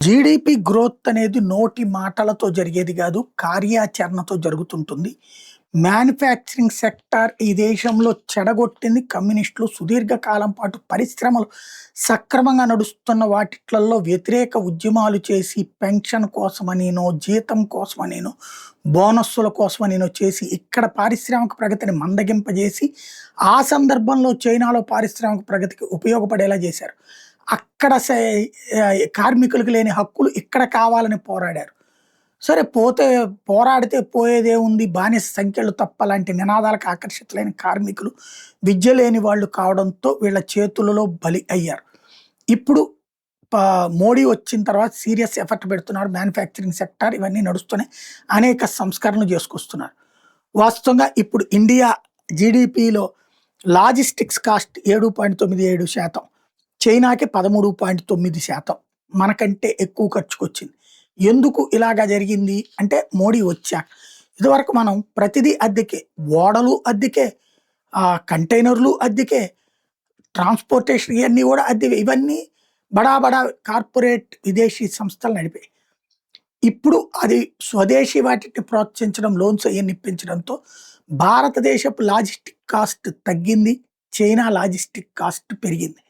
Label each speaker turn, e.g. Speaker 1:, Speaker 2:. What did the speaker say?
Speaker 1: GDP growth అనేది నోటి మాటలతో జరిగేది కాదు. కార్యాచరణతో జరుగుతుంటుంది. మ్యానుఫ్యాక్చరింగ్ సెక్టార్ ఈ దేశంలో చెడగొట్టింది కమ్యూనిస్టులు. సుదీర్ఘ కాలం పాటు పరిశ్రమలు సక్రమంగా నడుస్తున్న వాటిట్లల్లో వ్యతిరేక ఉద్యమాలు చేసి పెన్షన్ కోసమనినో, జీతం కోసమనినో, బోనస్సుల కోసమనినో చేసి ఇక్కడ పారిశ్రామిక ప్రగతిని మందగింపజేసి, ఆ సందర్భంలో చైనాలో పారిశ్రామిక ప్రగతికి ఉపయోగపడేలా చేశారు. అక్కడ కార్మికులకు లేని హక్కులు ఇక్కడ కావాలని పోరాడారు. సరే పోరాడితే పోయేదేముంది, బానిస సంఖ్యలు తప్ప లాంటి నినాదాలకు ఆకర్షితులైన కార్మికులు విద్య లేని వాళ్ళు కావడంతో వీళ్ళ చేతులలో బలి అయ్యారు. ఇప్పుడు మోడీ వచ్చిన తర్వాత సీరియస్ ఎఫర్ట్ పెడుతున్నారు. మ్యానుఫ్యాక్చరింగ్ సెక్టార్ ఇవన్నీ నడుస్తున్నాయి. అనేక సంస్కరణలు చేసుకొస్తున్నారు. వాస్తవంగా ఇప్పుడు ఇండియా జీడీపీలో లాజిస్టిక్స్ కాస్ట్ 7.97%, చైనాకి 13.9%, మనకంటే ఎక్కువ ఖర్చుకొచ్చింది. ఎందుకు ఇలాగా జరిగింది అంటే మోడీ వచ్చాక. ఇదివరకు మనం ప్రతిదీ అద్దెకే, ఓడలు అద్దెకే, కంటైనర్లు అద్దెకే, ట్రాన్స్పోర్టేషన్ ఇవన్నీ కూడా అద్దెవే. ఇవన్నీ బడా బడా కార్పొరేట్ విదేశీ సంస్థలు నడిపాయి. ఇప్పుడు అది స్వదేశీ వాటిని ప్రోత్సహించడం, లోన్స్ అవన్నీ ఇప్పించడంతో భారతదేశపు లాజిస్టిక్ కాస్ట్ తగ్గింది, చైనా లాజిస్టిక్ కాస్ట్ పెరిగింది.